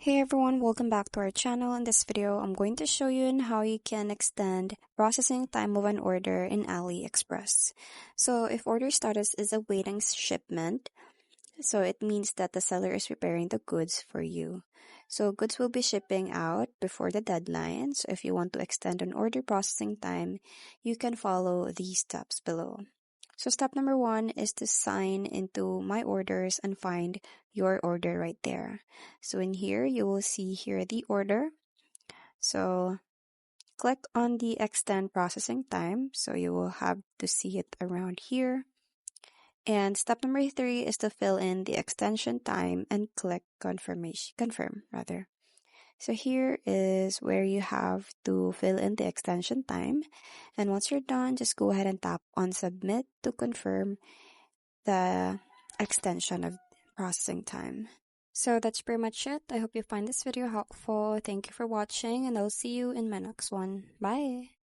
Hey everyone, welcome back to our channel. In this video, I'm going to show you on how you can extend processing time of an order in AliExpress. So if order status is awaiting shipment, so it means that the seller is preparing the goods for you. So goods will be shipping out before the deadline. So if you want to extend an order processing time, you can follow these steps below. So step number 1 is to sign into My Orders and find your order right there. So in here, you will see here the order. So click on the extend processing time. So you will have to see it around here. And step number 3 is to fill in the extension time and click confirm. So here is where you have to fill in the extension time. And once you're done, just go ahead and tap on submit to confirm the extension of processing time. So that's pretty much it. I hope you find this video helpful. Thank you for watching and I'll see you in my next one. Bye!